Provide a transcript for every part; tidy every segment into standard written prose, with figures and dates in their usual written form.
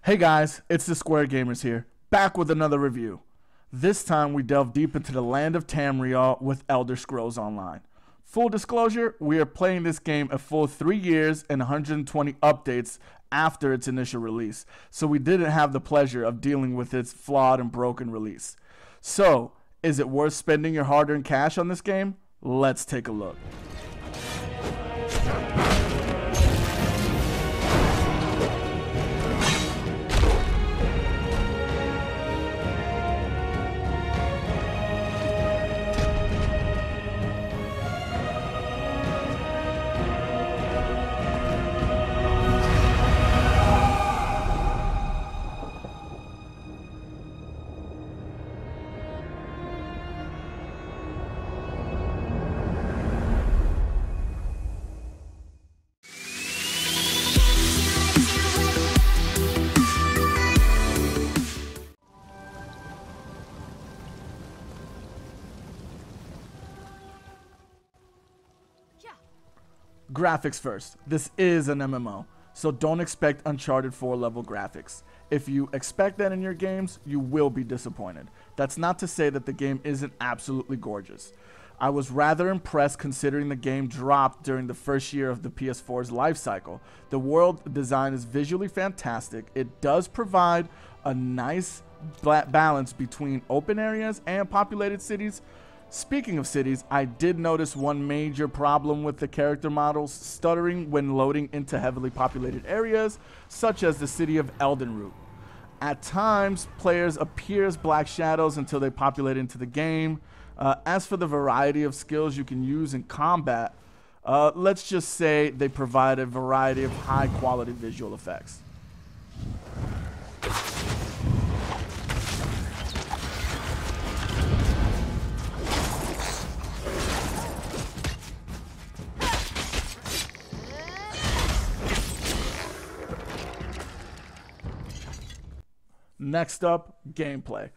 Hey guys, it's the Square Gamers here, back with another review. This time we delve deep into the land of Tamriel with Elder Scrolls Online. Full disclosure, we are playing this game a full 3 years and 120 updates after its initial release, so we didn't have the pleasure of dealing with its flawed and broken release. So, is it worth spending your hard-earned cash on this game? Let's take a look. Graphics first. This is an MMO, so don't expect Uncharted 4 level graphics. If you expect that in your games, you will be disappointed. That's not to say that the game isn't absolutely gorgeous. I was rather impressed considering the game dropped during the first year of the PS4's life cycle. The world design is visually fantastic. It does provide a nice balance between open areas and populated cities. Speaking of cities, I did notice one major problem with the character models stuttering when loading into heavily populated areas, such as the city of Eldenroot. At times, players appear as black shadows until they populate into the game. As for the variety of skills you can use in combat, let's just say they provide a variety of high-quality visual effects. Next up, gameplay.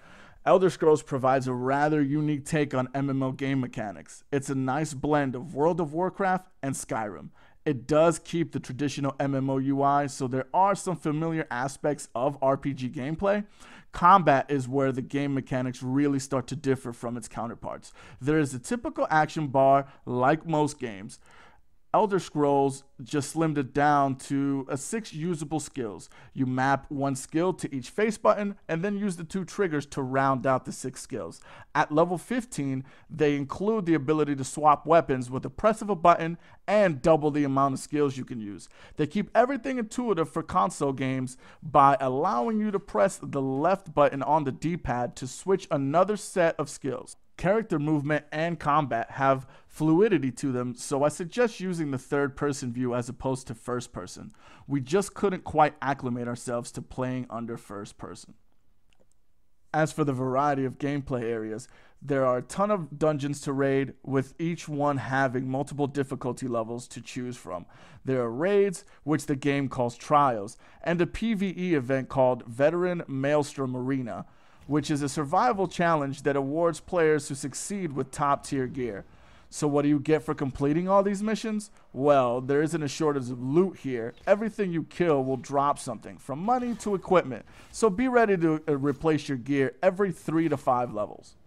Elder Scrolls provides a rather unique take on MMO game mechanics. It's a nice blend of World of Warcraft and Skyrim. It does keep the traditional MMO UI, so there are some familiar aspects of RPG gameplay. Combat is where the game mechanics really start to differ from its counterparts. There is a typical action bar like most games. Elder Scrolls just slimmed it down to 6 usable skills. You map one skill to each face button and then use the 2 triggers to round out the 6 skills. At level 15, they include the ability to swap weapons with the press of a button and double the amount of skills you can use. They keep everything intuitive for console games by allowing you to press the left button on the D-pad to switch another set of skills. Character movement and combat have fluidity to them, so I suggest using the third-person view as opposed to first-person. We just couldn't quite acclimate ourselves to playing under first-person. As for the variety of gameplay areas, there are a ton of dungeons to raid, with each one having multiple difficulty levels to choose from. There are raids, which the game calls trials, and a PvE event called Veteran Maelstrom Arena, which is a survival challenge that awards players who succeed with top-tier gear. So what do you get for completing all these missions? Well, there isn't a shortage of loot here. Everything you kill will drop something, from money to equipment. So be ready to replace your gear every 3 to 5 levels.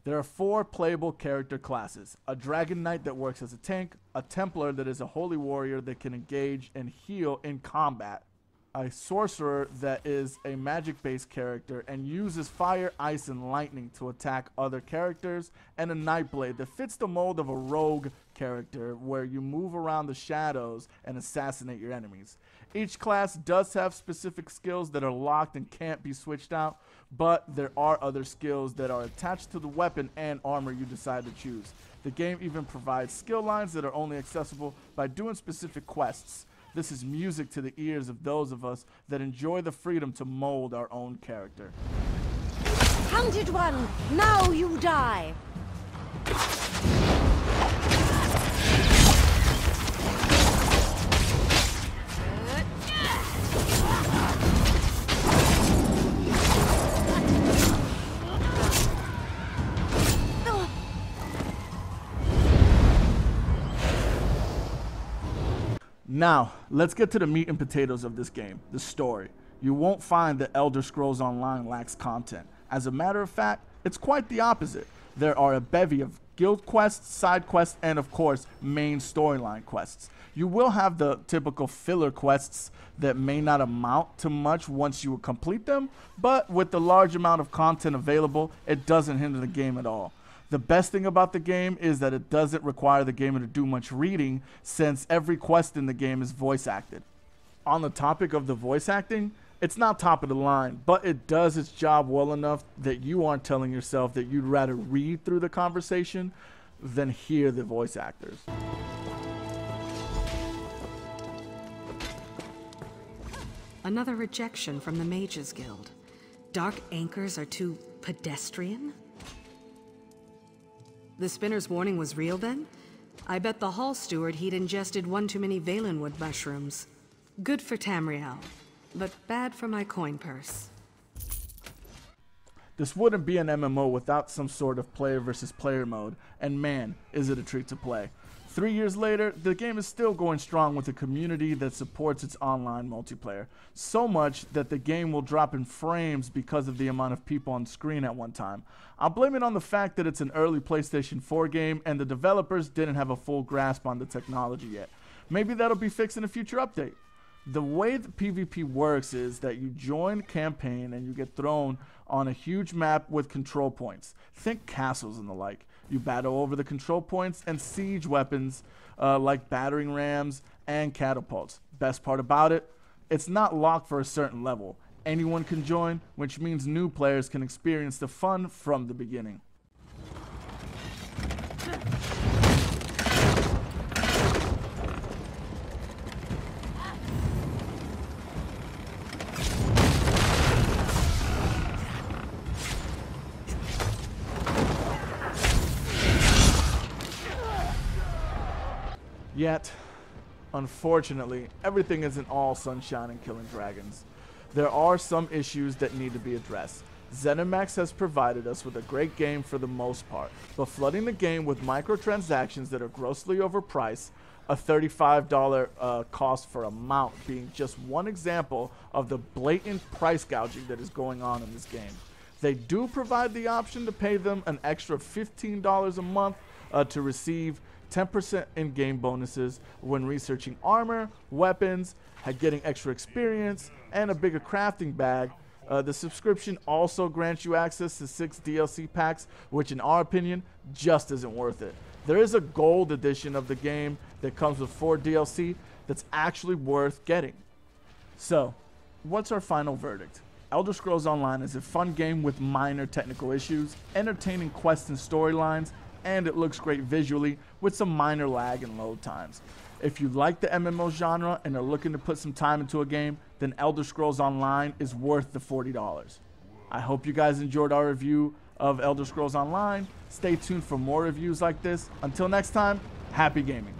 There are 4 playable character classes: a Dragon Knight that works as a tank, a Templar that is a holy warrior that can engage and heal in combat, a sorcerer that is a magic-based character and uses fire, ice, and lightning to attack other characters, and a Nightblade that fits the mold of a rogue character where you move around the shadows and assassinate your enemies. Each class does have specific skills that are locked and can't be switched out, but there are other skills that are attached to the weapon and armor you decide to choose. The game even provides skill lines that are only accessible by doing specific quests. This is music to the ears of those of us that enjoy the freedom to mold our own character. Hunted one, now you die! Now, let's get to the meat and potatoes of this game, the story. You won't find that Elder Scrolls Online lacks content. As a matter of fact, it's quite the opposite. There are a bevy of guild quests, side quests, and of course, main storyline quests. You will have the typical filler quests that may not amount to much once you complete them, but with the large amount of content available, it doesn't hinder the game at all. The best thing about the game is that it doesn't require the gamer to do much reading, since every quest in the game is voice acted. On the topic of the voice acting, it's not top of the line, but it does its job well enough that you aren't telling yourself that you'd rather read through the conversation than hear the voice actors. Another rejection from the Mages Guild. Dark anchors are too pedestrian? The spinner's warning was real then? I bet the hall steward he'd ingested one too many Valenwood mushrooms. Good for Tamriel, but bad for my coin purse. This wouldn't be an MMO without some sort of player versus player mode, and man, is it a treat to play. 3 years later, the game is still going strong with a community that supports its online multiplayer. So much that the game will drop in frames because of the amount of people on screen at one time. I'll blame it on the fact that it's an early PlayStation 4 game and the developers didn't have a full grasp on the technology yet. Maybe that'll be fixed in a future update. The way the PvP works is that you join campaign and you get thrown on a huge map with control points. Think castles and the like. You battle over the control points and siege weapons like battering rams and catapults. Best part about it, it's not locked for a certain level. Anyone can join, which means new players can experience the fun from the beginning. Yet, unfortunately, everything isn't all sunshine and killing dragons. There are some issues that need to be addressed. ZeniMax has provided us with a great game for the most part, but flooding the game with microtransactions that are grossly overpriced, a $35 cost for a mount being just one example of the blatant price gouging that is going on in this game. They do provide the option to pay them an extra $15 a month to receive 10% in-game bonuses when researching armor, weapons, getting extra experience, and a bigger crafting bag. The subscription also grants you access to 6 DLC packs, which in our opinion, just isn't worth it. There is a gold edition of the game that comes with 4 DLC that's actually worth getting. So, what's our final verdict? Elder Scrolls Online is a fun game with minor technical issues, entertaining quests and storylines, and it looks great visually with some minor lag and load times. If you like the MMO genre and are looking to put some time into a game, then Elder Scrolls Online is worth the $40. I hope you guys enjoyed our review of Elder Scrolls Online. Stay tuned for more reviews like this. Until next time, happy gaming.